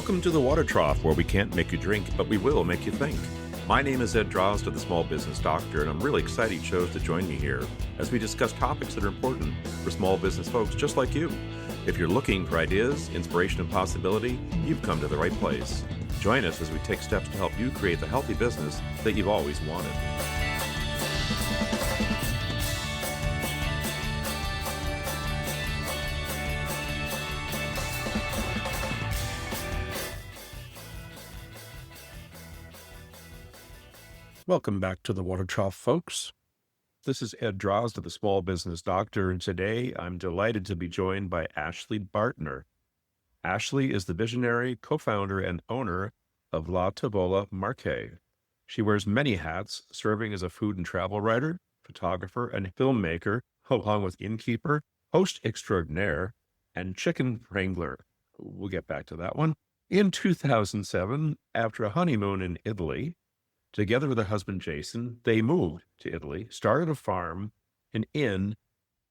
Welcome to the Water Trough, where we can't make you drink, but we will make you think. My name is Ed Drozda, the Small Business Doctor, and I'm really excited you chose to join me here as we discuss topics that are important for small business folks just like you. If you're looking for ideas, inspiration, and possibility, you've come to the right place. Join us as we take steps to help you create the healthy business that you've always wanted. Welcome back to the Water Trough, folks. This is Ed Drozda, the Small Business Doctor, and today I'm delighted to be joined by Ashley Bartner. Ashley is the visionary, co-founder, and owner of La Tavola Marque. She wears many hats, serving as a food and travel writer, photographer, and filmmaker, along with innkeeper, host extraordinaire, and chicken wrangler. We'll get back to that one. In 2007, after a honeymoon in Italy, together with her husband, Jason, they moved to Italy, started a farm, an inn,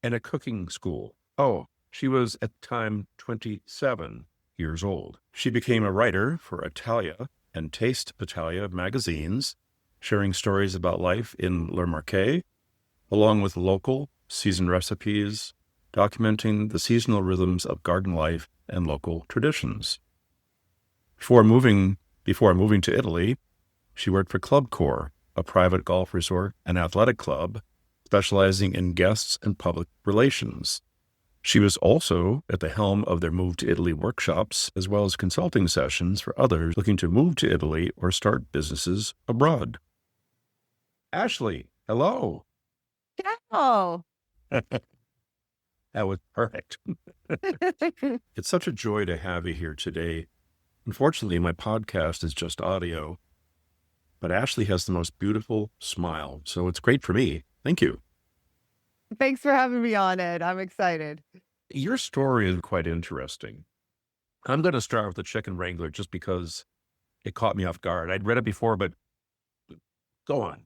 and a cooking school. Oh, she was at the time 27 years old. She became a writer for Italia and Taste Italia magazines, sharing stories about life in Le Marche, along with local season recipes, documenting the seasonal rhythms of garden life and local traditions. Before moving to Italy, she worked for Club Corps, a private golf resort and athletic club specializing in guests and public relations. She was also at the helm of their Move to Italy workshops, as well as consulting sessions for others looking to move to Italy or start businesses abroad. Ashley, hello. Oh. That was perfect. It's such a joy to have you here today. Unfortunately, my podcast is just audio, but Ashley has the most beautiful smile, so it's great for me. Thank you. Thanks for having me on, Ed. I'm excited. Your story is quite interesting. I'm going to start with the chicken wrangler just because it caught me off guard. I'd read it before, but go on.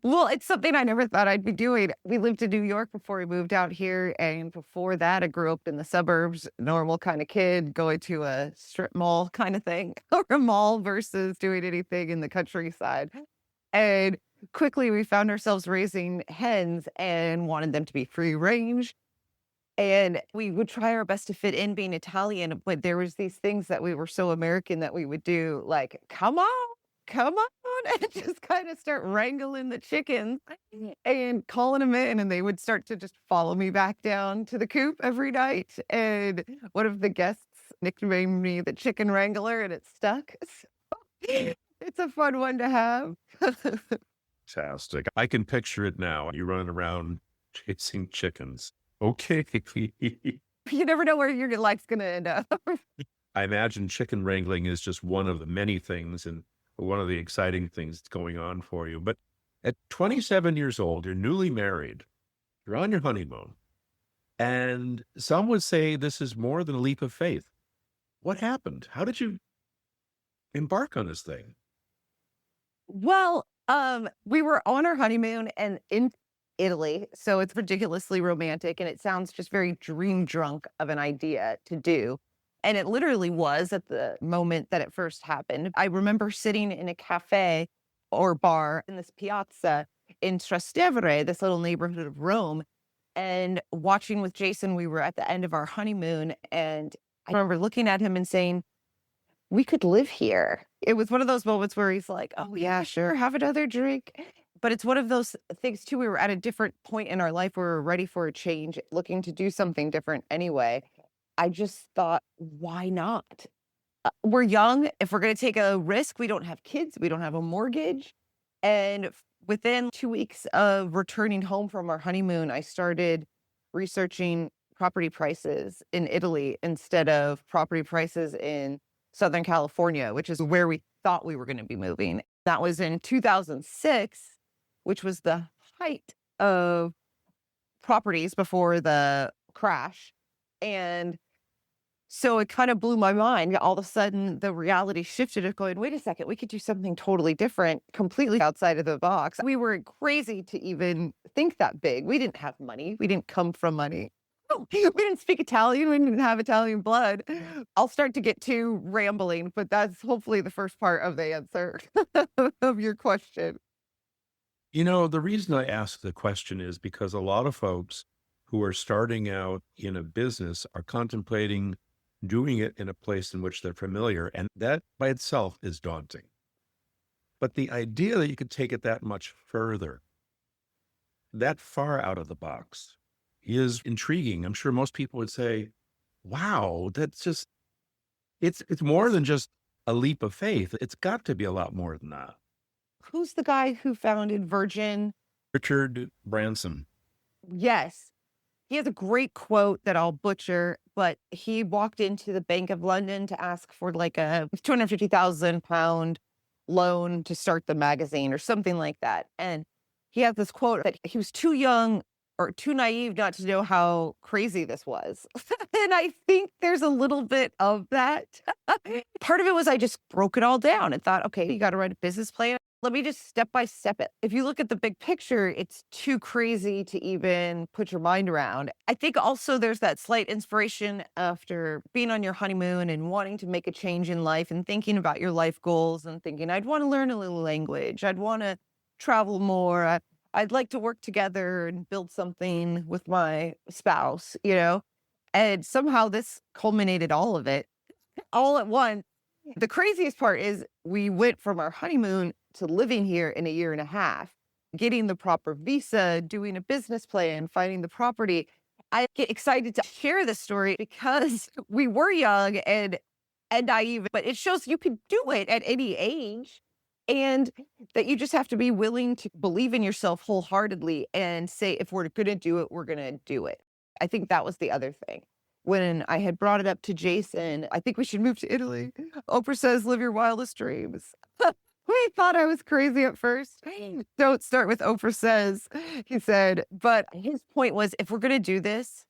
Well, it's something I never thought I'd be doing. We lived in New York before we moved out here. And before that, I grew up in the suburbs, normal kind of kid, going to a strip mall kind of thing, or a mall versus doing anything in the countryside. And quickly we found ourselves raising hens and wanted them to be free range. And we would try our best to fit in being Italian, but there was these things that we were so American that we would do, like, come on, and just kind of start wrangling the chickens and calling them in, and they would start to just follow me back down to the coop every night. And one of the guests nicknamed me the chicken wrangler, and it stuck. So it's a fun one to have. Fantastic. I can picture it now. You running around chasing chickens. Okay. You never know where your life's going to end up. I imagine chicken wrangling is just one of the many things and one of the exciting things that's going on for you. But at 27 years old, you're newly married, you're on your honeymoon, and some would say this is more than a leap of faith. What happened? How did you embark on this thing? Well, we were on our honeymoon and in Italy, so it's ridiculously romantic, and it sounds just very dream drunk of an idea to do. And it literally was at the moment that it first happened. I remember sitting in a cafe or bar in this piazza in Trastevere, this little neighborhood of Rome, and watching with Jason. We were at the end of our honeymoon, and I remember looking at him and saying, we could live here. It was one of those moments where he's like, oh yeah, sure, have another drink. But it's one of those things too. We were at a different point in our life where we were ready for a change, looking to do something different anyway. I just thought, why not? We're young. If we're going to take a risk, we don't have kids. We don't have a mortgage. And within 2 weeks of returning home from our honeymoon, I started researching property prices in Italy instead of property prices in Southern California, which is where we thought we were going to be moving. That was in 2006, which was the height of properties before the crash. And so it kind of blew my mind. All of a sudden, the reality shifted of going, wait a second, we could do something totally different, completely outside of the box. We were crazy to even think that big. We didn't have money. We didn't come from money. We didn't speak Italian, we didn't have Italian blood. I'll start to get too rambling, but that's hopefully the first part of the answer of your question. The reason I ask the question is because a lot of folks who are starting out in a business are contemplating doing it in a place in which they're familiar. And that by itself is daunting. But the idea that you could take it that much further, that far out of the box, is intriguing. I'm sure most people would say, wow, that's just, it's more than just a leap of faith. It's got to be a lot more than that. Who's the guy who founded Virgin? Richard Branson. Yes. He has a great quote that I'll butcher, but he walked into the Bank of London to ask for like a £250,000 loan to start the magazine or something like that. And he has this quote that he was too young or too naive not to know how crazy this was. And I think there's a little bit of that. Part of it was I just broke it all down and thought, okay, you got to write a business plan. Let me just step by step it. If you look at the big picture, it's too crazy to even put your mind around. I think also there's that slight inspiration after being on your honeymoon and wanting to make a change in life and thinking about your life goals and thinking, I'd want to learn a little language. I'd want to travel more. I'd like to work together and build something with my spouse. And somehow this culminated all of it all at once. The craziest part is we went from our honeymoon to living here in a year and a half, getting the proper visa, doing a business plan, finding the property. I get excited to share this story because we were young and naive, but it shows you can do it at any age and that you just have to be willing to believe in yourself wholeheartedly and say, if we're going to do it, we're going to do it. I think that was the other thing. When I had brought it up to Jason, I think we should move to Italy. Oprah says, live your wildest dreams. We thought I was crazy at first. Don't start with Oprah says, he said. But his point was, if we're going to do this,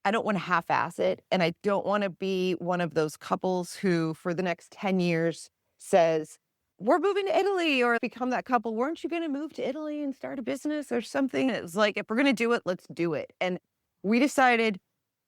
I don't want to half ass it. And I don't want to be one of those couples who, for the next 10 years, says, we're moving to Italy, or become that couple. Weren't you going to move to Italy and start a business or something? It was like, if we're going to do it, let's do it. And we decided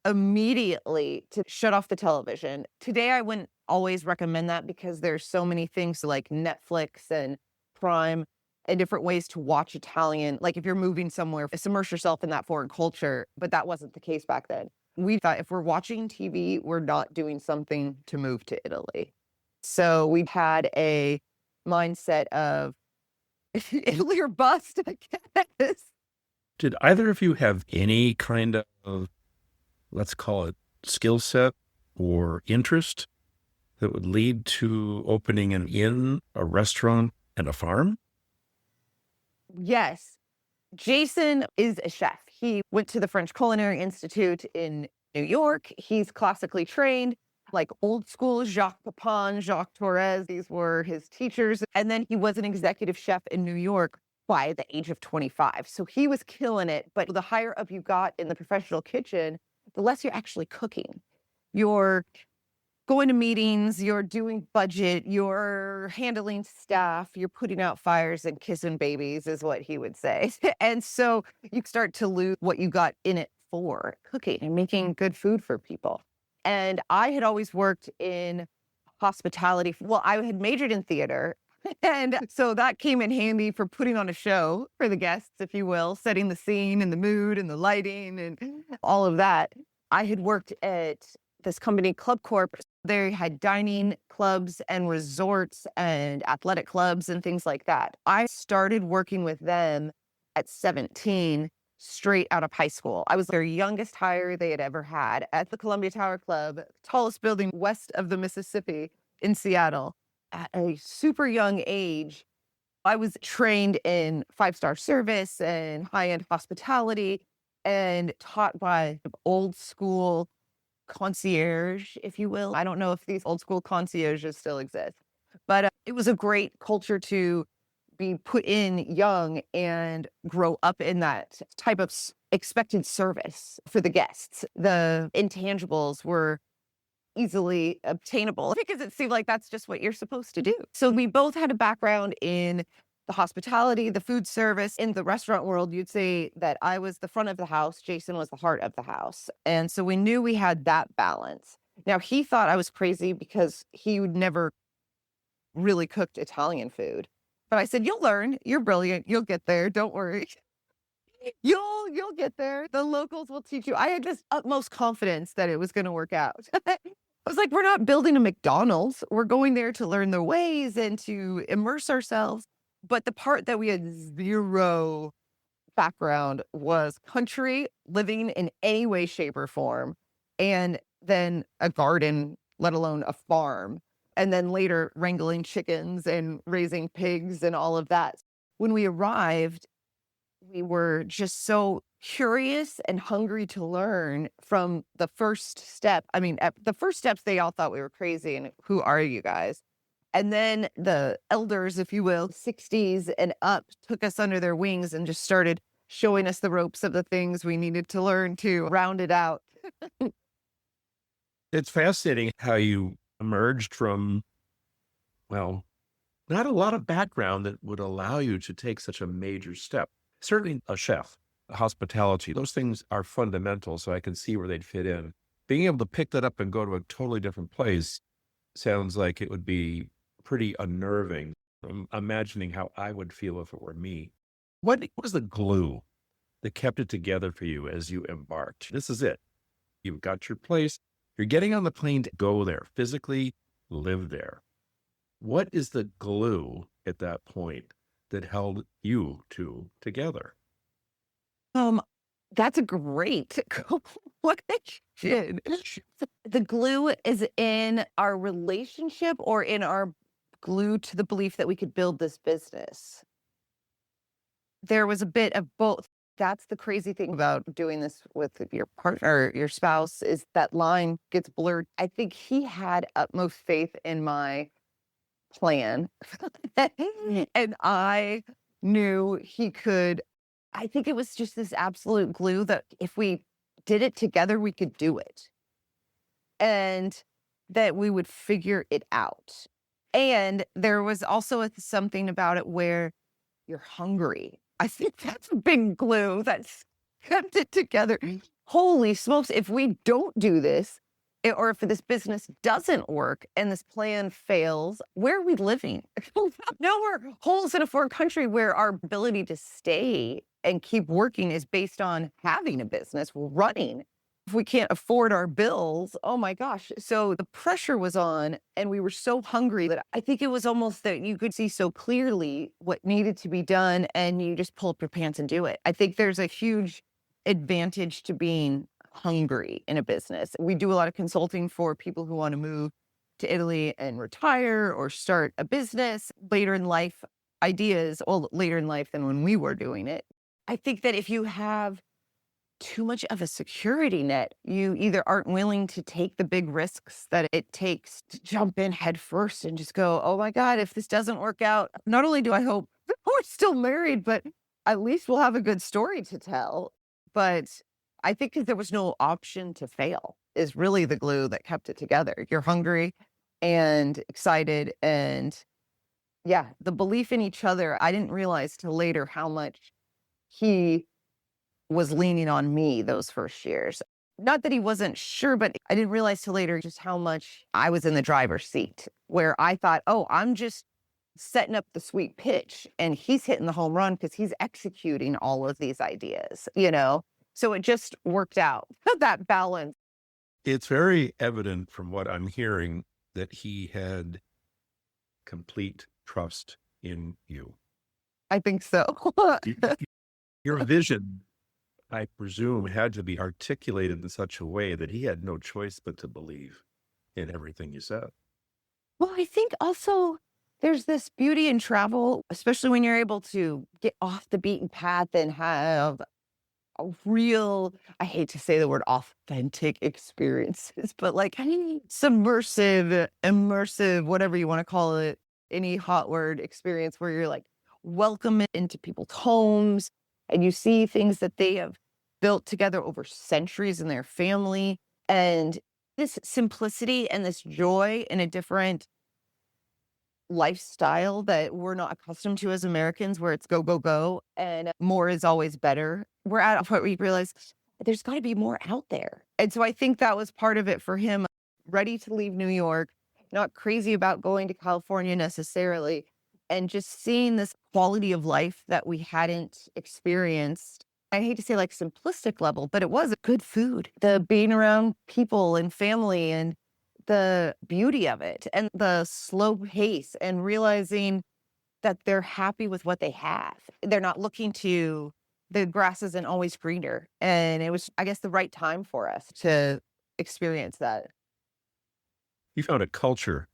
immediately to shut off the television. Today, I wouldn't always recommend that because there's so many things like Netflix and Prime and different ways to watch Italian. Like if you're moving somewhere, immerse yourself in that foreign culture. But that wasn't the case back then. We thought if we're watching TV, we're not doing something to move to Italy. So we had a mindset of Italy or bust, I guess. Did either of you have any kind of, let's call it, skill set or interest that would lead to opening an inn, a restaurant, and a farm? Yes. Jason is a chef. He went to the French Culinary Institute in New York. He's classically trained, like old school Jacques Pepin, Jacques Torres. These were his teachers. And then he was an executive chef in New York by the age of 25. So he was killing it. But the higher up you got in the professional kitchen, the less you're actually cooking. You're going to meetings, you're doing budget, you're handling staff, you're putting out fires and kissing babies is what he would say. And so you start to lose what you got in it for, cooking and making good food for people. And I had always worked in hospitality. Well, I had majored in theater. And so that came in handy for putting on a show for the guests, if you will, setting the scene and the mood and the lighting and all of that. I had worked at this company, Club Corp. They had dining clubs and resorts and athletic clubs and things like that. I started working with them at 17, straight out of high school. I was their youngest hire they had ever had at the Columbia Tower Club, tallest building west of the Mississippi in Seattle. At a super young age, I was trained in five-star service and high-end hospitality and taught by old school concierge, if you will. I don't know if these old school concierges still exist, but it was a great culture to be put in young and grow up in that type of expected service for the guests. The intangibles were easily obtainable because it seemed like that's just what you're supposed to do. So we both had a background in the hospitality, the food service. In the restaurant world, you'd say that I was the front of the house, Jason was the heart of the house. And so we knew we had that balance. Now, he thought I was crazy because he would never really cooked Italian food. But I said, "You'll learn. You're brilliant. You'll get there. Don't worry. You'll get there. The locals will teach you." I had this utmost confidence that it was gonna work out. I was like, "We're not building a McDonald's. We're going there to learn their ways and to immerse ourselves." But the part that we had 0 background was country, living in any way, shape, or form, and then a garden, let alone a farm, and then later wrangling chickens and raising pigs and all of that. When we arrived, we were just so curious and hungry to learn from the first step. I mean, at the first steps, they all thought we were crazy and who are you guys? And then the elders, if you will, 60s and up, took us under their wings and just started showing us the ropes of the things we needed to learn to round it out. It's fascinating how you emerged from, well, not a lot of background that would allow you to take such a major step. Certainly a chef, hospitality, those things are fundamental, so I can see where they'd fit in. Being able to pick that up and go to a totally different place sounds like it would be pretty unnerving. I'm imagining how I would feel if it were me. What was the glue that kept it together for you as you embarked? This is it. You've got your place. You're getting on the plane to go there, physically live there. What is the glue at that point that held you two together? Um, that's a great question. The glue is in our relationship or in our glue to the belief that we could build this business? There was a bit of both. That's the crazy thing about doing this with your partner, your spouse, is that line gets blurred. I think he had utmost faith in my plan. And I knew he could. I think it was just this absolute glue that if we did it together, we could do it and that we would figure it out. And there was also something about it where you're hungry. I think that's a big glue that's kept it together. Holy smokes, if we don't do this, or if this business doesn't work and this plan fails, where are we living? No, we're holes in a foreign country where our ability to stay and keep working is based on having a business running. If we can't afford our bills, oh my gosh. So the pressure was on, and we were so hungry that I think it was almost that you could see so clearly what needed to be done, and you just pull up your pants and do it. I think there's a huge advantage to being hungry in a business. We do a lot of consulting for people who want to move to Italy and retire or start a business later in life, ideas, well, later in life than when we were doing it. I think that if you have too much of a security net, you either aren't willing to take the big risks that it takes to jump in head first and just go, "Oh my God, if this doesn't work out, not only do I hope we're still married, but at least we'll have a good story to tell." But I think 'cause there was no option to fail is really the glue that kept it together. You're hungry and excited, and yeah, the belief in each other. I didn't realize till later how much he was leaning on me those first years. Not that he wasn't sure, but I didn't realize till later just how much I was in the driver's seat, where I thought, "Oh, I'm just setting up the sweet pitch, and he's hitting the home run because he's executing all of these ideas," you know? So it just worked out, that balance. It's very evident from what I'm hearing that he had complete trust in you. I think so. Y- y- Your vision, I presume, had to be articulated in such a way that he had no choice but to believe in everything you said. Well, I think also there's this beauty in travel, especially when you're able to get off the beaten path and have a real, I hate to say the word authentic experiences, but like submersive, immersive, whatever you want to call it, any hot word experience where you're like welcome into people's homes and you see things that they have built together over centuries in their family. And this simplicity and this joy in a different lifestyle that we're not accustomed to as Americans, where it's go, go, go, and more is always better. We're at a point where you realize there's got to be more out there. And so I think that was part of it for him, ready to leave New York, not crazy about going to California necessarily, and just seeing this quality of life that we hadn't experienced. I hate to say like simplistic level, but it was good food, the being around people and family and the beauty of it and the slow pace and realizing that they're happy with what they have. They're not looking to the grass isn't always greener. And it was, I guess, the right time for us to experience that. You found a culture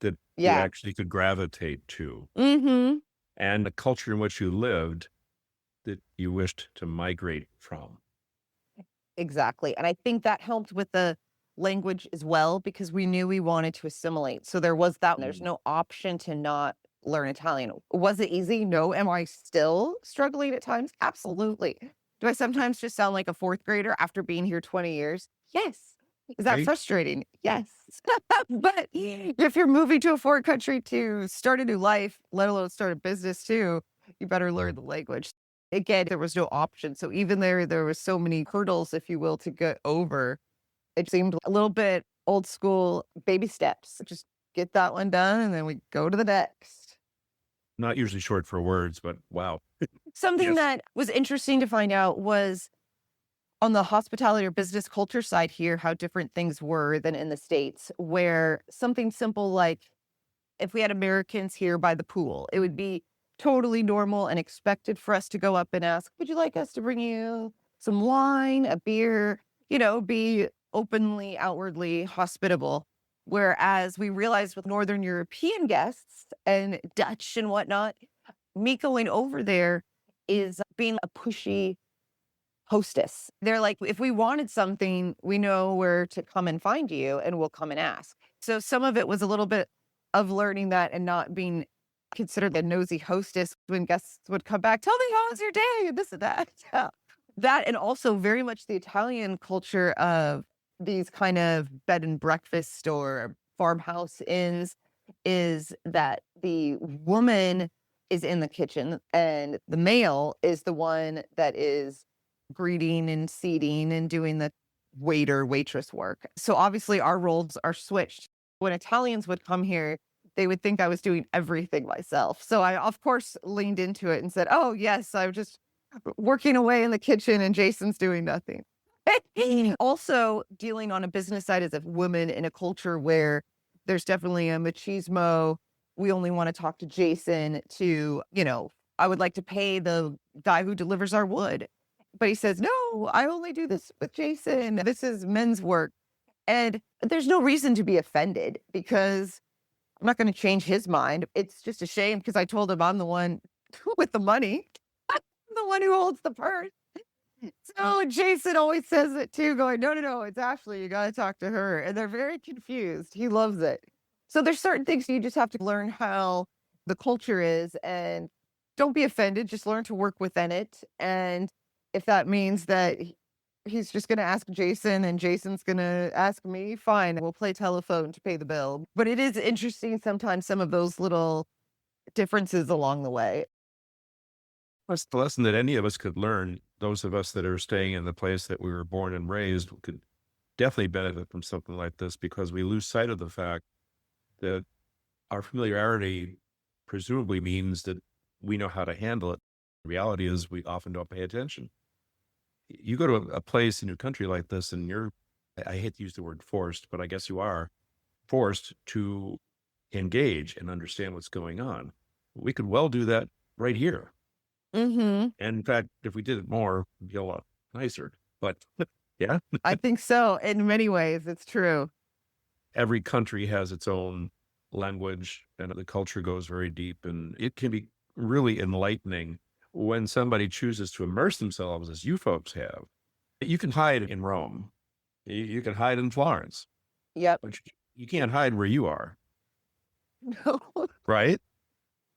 that you Yeah. actually could gravitate to, Mhm. and a culture in which you lived that you wished to migrate from. Exactly. And I think that helped with the language as well because we knew we wanted to assimilate. So there was that. There's Mm. no option to not learn Italian. Was it easy? No. Am I still struggling at times? Absolutely. Do I sometimes just sound like a fourth grader after being here 20 years? Yes. Is that Right? frustrating? Yes. But if you're moving to a foreign country to start a new life, let alone start a business too, you better learn the language. Again, there was no option. So even there was so many hurdles, if you will, to get over. It seemed a little bit old school baby steps. Just get that one done and then we go to the next. Not usually short for words, but wow. Something Yes. that was interesting to find out was on the hospitality or business culture side here, how different things were than in the States, where something simple like if we had Americans here by the pool, it would be totally normal and expected for us to go up and ask, would you like us to bring you some wine, a beer, be openly, outwardly hospitable. Whereas we realized with Northern European guests and Dutch and whatnot, me going over there is being a pushy hostess. They're like, if we wanted something, we know where to come and find you and we'll come and ask. So some of it was a little bit of learning that and not being considered a nosy hostess when guests would come back, tell me how was your day and this and that. Yeah. That and also very much the Italian culture of these kind of bed and breakfast or farmhouse inns is that the woman is in the kitchen and the male is the one that is greeting and seating and doing the waiter, waitress work. So obviously our roles are switched. When Italians would come here, they would think I was doing everything myself. So I, of course, leaned into it and said, oh, yes, I'm just working away in the kitchen and Jason's doing nothing. Also, dealing on a business side as a woman in a culture where there's definitely a machismo. We only want to talk to Jason to, I would like to pay the guy who delivers our wood. But he says, no, I only do this with Jason. This is men's work. And there's no reason to be offended because I'm not going to change his mind. It's just a shame because I told him I'm the one with the money, I'm the one who holds the purse. So Jason always says it too, going, no, no, no, it's Ashley. You got to talk to her. And they're very confused. He loves it. So there's certain things you just have to learn how the culture is and don't be offended. Just learn to work within it. And if that means that he's just going to ask Jason and Jason's going to ask me, fine, we'll play telephone to pay the bill. But it is interesting sometimes some of those little differences along the way. That's the lesson that any of us could learn. Those of us that are staying in the place that we were born and raised could definitely benefit from something like this because we lose sight of the fact that our familiarity presumably means that we know how to handle it. The reality is we often don't pay attention. You go to a place in your country like this and I hate to use the word forced, but I guess you are forced to engage and understand what's going on. We could well do that right here. Hmm. And in fact, if we did it more, it'd be a lot nicer. But yeah, I think so. In many ways, it's true. every country has its own language and the culture goes very deep. And it can be really enlightening when somebody chooses to immerse themselves, as you folks have. You can hide in Rome, you can hide in Florence, Yep. but you can't hide where you are, No. right?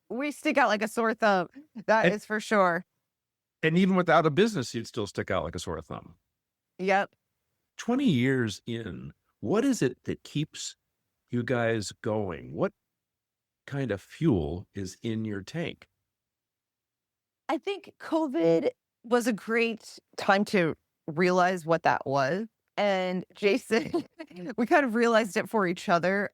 We stick out like a sore thumb. That And, is for sure. and even without a business, you'd still stick out like a sore thumb. Yep. 20 years in, what is it that keeps you guys going? kind of fuel is in your tank? I think COVID was a great time to realize what that was. And Jason, we kind of realized it for each other.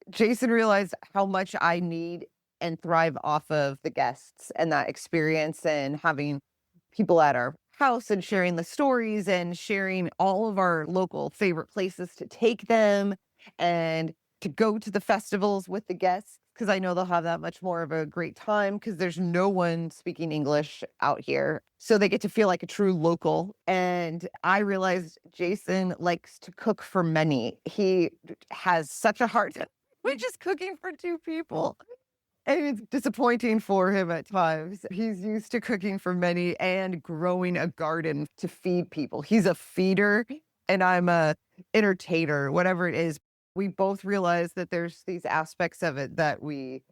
Jason realized how much I need and thrive off of the guests and that experience and having people at our house and sharing the stories and sharing all of our local favorite places to take them and to go to the festivals with the guests because I know they'll have that much more of a great time because there's no one speaking English out here. So they get to feel like a true local. And I realized Jason likes to cook for many. He has such a hard time with just cooking for two people. And it's disappointing for him at times. He's used to cooking for many and growing a garden to feed people. He's a feeder and I'm a entertainer, whatever it is. We both realize that there's these aspects of it that we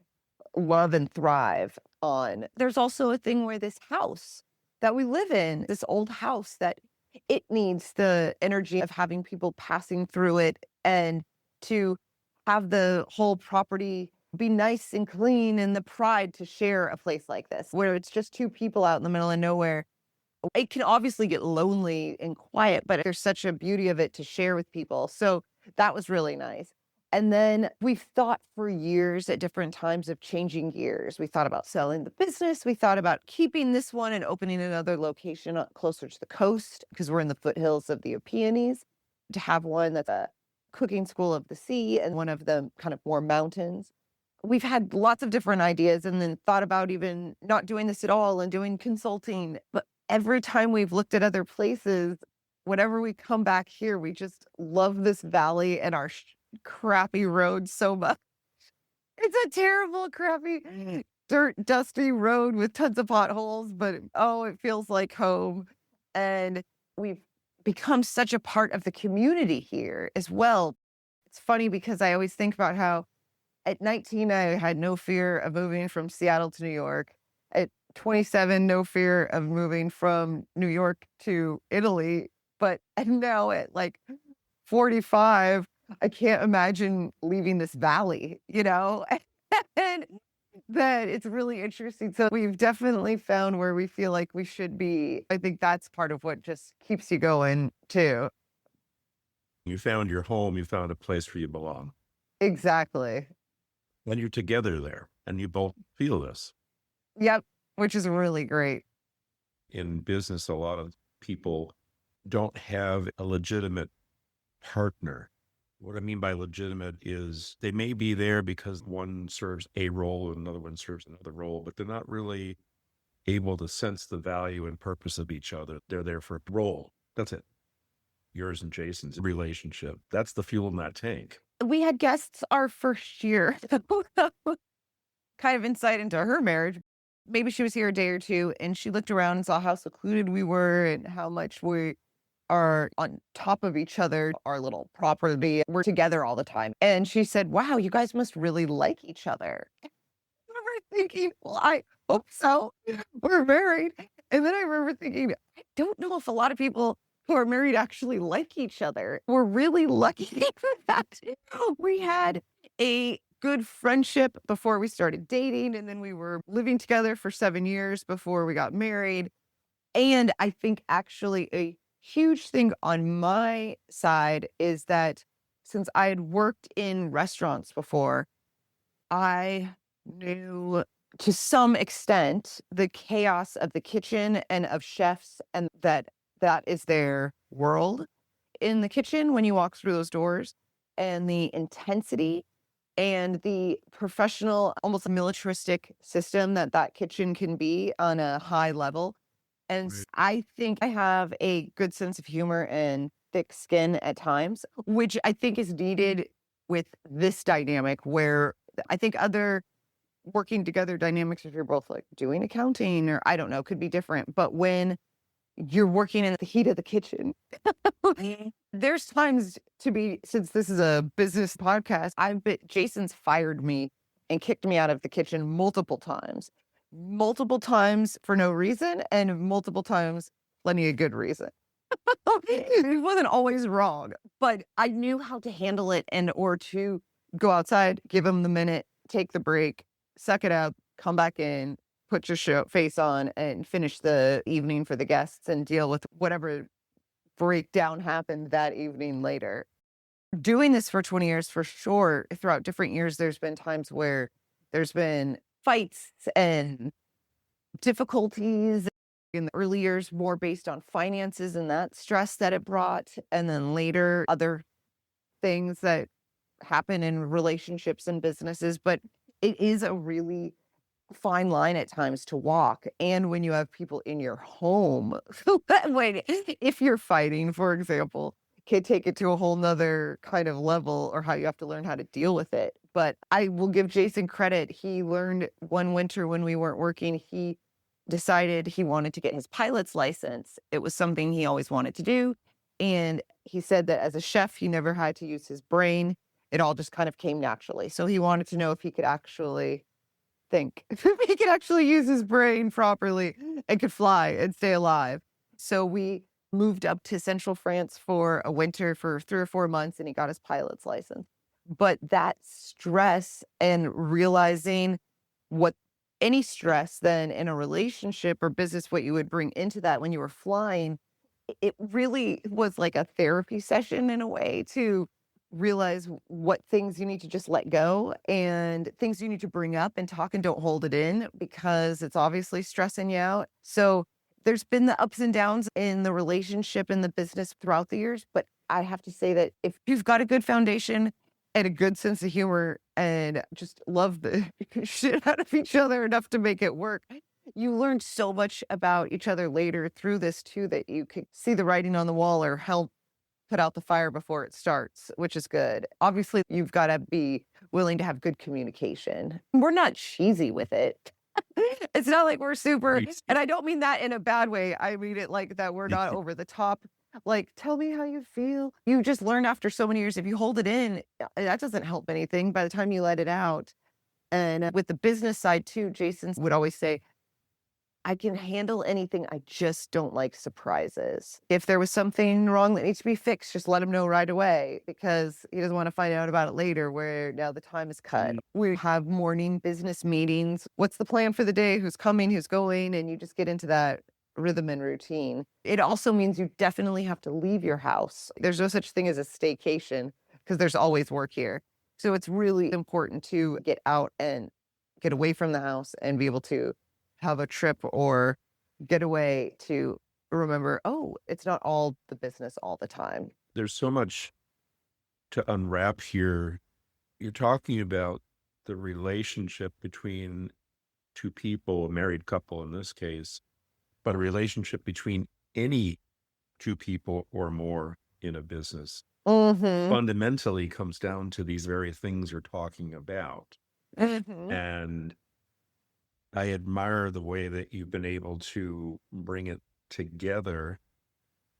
love and thrive on. There's also a thing where this house that we live in, this old house that it needs the energy of having people passing through it and to have the whole property be nice and clean and the pride to share a place like this where it's just two people out in the middle of nowhere. It can obviously get lonely and quiet, but there's such a beauty of it to share with people. So that was really nice. And then we've thought for years at different times of changing gears. We thought about selling the business. We thought about keeping this one and opening another location closer to the coast because we're in the foothills of the Peonies to have one that's a cooking school of the sea and one of the kind of more mountains. We've had lots of different ideas and then thought about even not doing this at all and doing consulting. But every time we've looked at other places, whenever we come back here, we just love this valley and our crappy road so much. It's a terrible, crappy, dirt, dusty road with tons of potholes, but oh, it feels like home. And we've become such a part of the community here as well. It's funny because I always think about how at 19, I had no fear of moving from Seattle to New York. At 27, no fear of moving from New York to Italy. But and now at like 45, I can't imagine leaving this valley, you know? And that it's really interesting. So we've definitely found where we feel like we should be. I think that's part of what just keeps you going too. You found your home, you found a place where you belong, Exactly. and you're together there, and you both feel this. Yep. Which is really great. In business, a lot of people don't have a legitimate partner. What I mean by legitimate is they may be there because one serves a role and another one serves another role, but they're not really able to sense the value and purpose of each other. They're there for a role. That's it. Yours and Jason's relationship. That's the fuel in that tank. We had guests our first year. Kind of insight into her marriage. Maybe she was here a day or two and she looked around and saw how secluded we were and how much we are on top of each other, our little property. We're together all the time. And she said, wow, you guys must really like each other. I remember thinking, well, I hope so. We're married. And then I remember thinking, I don't know if a lot of people who are married actually like each other. We're really lucky that we had a good friendship before we started dating. And then we were living together for 7 years before we got married. And I think actually a huge thing on my side is that since I had worked in restaurants before, I knew to some extent the chaos of the kitchen and of chefs and that is their world in the kitchen when you walk through those doors and the intensity and the professional, almost militaristic system that that kitchen can be on a high level. And Right. I think I have a good sense of humor and thick skin at times, which I think is needed with this dynamic where I think other working together dynamics, if you're both like doing accounting or I don't know, could be different. But when you're working in the heat of the kitchen, there's times to be, since this is a business podcast, Jason's fired me and kicked me out of the kitchen multiple times for no reason and multiple times plenty of good reason. He wasn't always wrong, but I knew how to handle it and or to go outside, give him the minute take the break, suck it up, come back in, put your face on, and finish the evening for the guests and deal with whatever breakdown happened that evening later. Doing this for 20 years for sure, throughout different years, there's been times where there's been fights and difficulties in the early years, more based on finances and that stress that it brought. And then later, other things that happen in relationships and businesses. But it is a really fine line at times to walk. And when you have people in your home, that way, if you're fighting, for example, can take it to a whole nother kind of level, or how you have to learn how to deal with it. But I will give Jason credit. He learned one winter when we weren't working, he decided he wanted to get his pilot's license. It was something he always wanted to do. And he said that as a chef, he never had to use his brain. It all just kind of came naturally. So he wanted to know if he could actually think, if he could actually use his brain properly and could fly and stay alive. So we moved up to central France for a winter for 3 or 4 months, and he got his pilot's license. But that stress and realizing what any stress then in a relationship or business, what you would bring into that when you were flying, it really was like a therapy session in a way to realize what things you need to just let go and things you need to bring up and talk, and don't hold it in because it's obviously stressing you out. So there's been the ups and downs in the relationship and the business throughout the years. But I have to say that if you've got a good foundation and a good sense of humor and just love the shit out of each other enough to make it work, you learn so much about each other later through this too, that you could see the writing on the wall or help put out the fire before it starts, which is good. Obviously, you've got to be willing to have good communication. We're not cheesy with it. It's not like we're super, Great. and I don't mean that in a bad way. I mean it like that we're not over the top. Like, tell me how you feel. You just learn after so many years. If you hold it in, that doesn't help anything by the time you let it out. And with the business side too, Jason would always say, I can handle anything. I just don't like surprises. If there was something wrong that needs to be fixed, just let him know right away, because he doesn't want to find out about it later where now the time is cut. We have morning business meetings. What's the plan for the day? Who's coming? Who's going? And you just get into that rhythm and routine. It also means you definitely have to leave your house. There's no such thing as a staycation because there's always work here. So it's really important to get out and get away from the house and be able to have a trip or get away to remember, oh, it's not all the business all the time. There's so much to unwrap here. You're talking about the relationship between two people, a married couple in this case, but a relationship between any two people or more in a business Mm-hmm. fundamentally comes down to these very things you're talking about. Mm-hmm. And I admire the way that you've been able to bring it together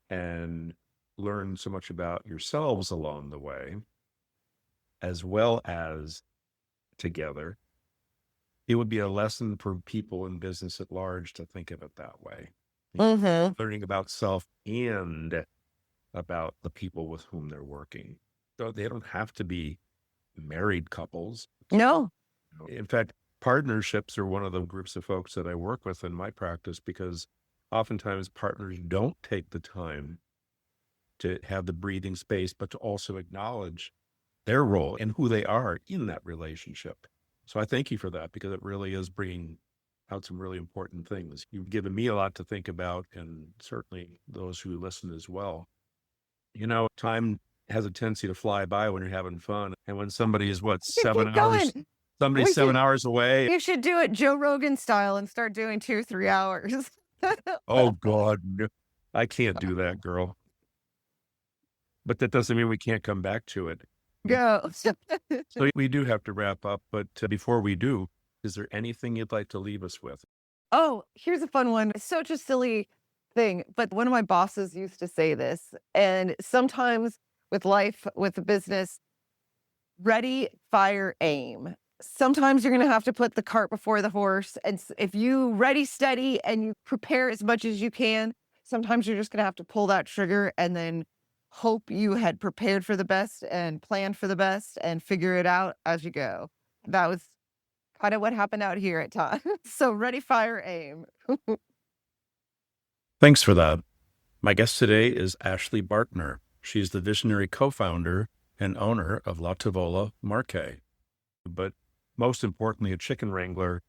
and learn so much about yourselves along the way, as well as together. It would be a lesson for people in business at large to think of it that way. Mm-hmm. Learning about self and about the people with whom they're working. So they don't have to be married couples. No. In fact, partnerships are one of the groups of folks that I work with in my practice, because oftentimes partners don't take the time to have the breathing space, but to also acknowledge their role and who they are in that relationship. So I thank you for that, because it really is bringing out some really important things. You've given me a lot to think about, and certainly those who listen as well. You know, time has a tendency to fly by when you're having fun. And when somebody is, what, Keep 7 hours? going. Somebody's We 7 hours away. You should do it Joe Rogan style and start doing 2 or 3 hours. Oh, God, no. I can't do that, girl. But that doesn't mean we can't come back to it. Go. So we do have to wrap up. But before we do, is there anything you'd like to leave us with? Oh, here's a fun one. It's such a silly thing, but one of my bosses used to say this. And sometimes with life, with the business, ready, fire, aim. Sometimes you're going to have to put the cart before the horse. And if you ready, steady, and you prepare as much as you can, sometimes you're just going to have to pull that trigger and then hope you had prepared for the best and planned for the best and figure it out as you go. That was kind of what happened out here at times. So ready, fire, aim. Thanks for that. My guest today is Ashley Bartner. She's the visionary co-founder and owner of La Tavola Marque, but most importantly, a chicken wrangler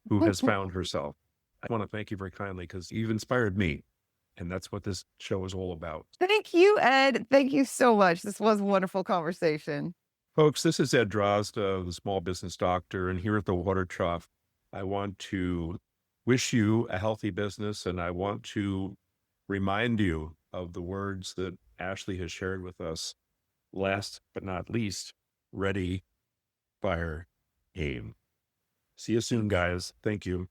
who has found herself. I want to thank you very kindly because you've inspired me, and that's what this show is all about. Thank you, Ed. Thank you so much. This was a wonderful conversation. Folks, this is Ed Drozda, the small business doctor, and here at the Water Trough, I want to wish you a healthy business, and I want to remind you of the words that Ashley has shared with us. Last but not least, ready, fire, aim. See you soon, guys. Thank you.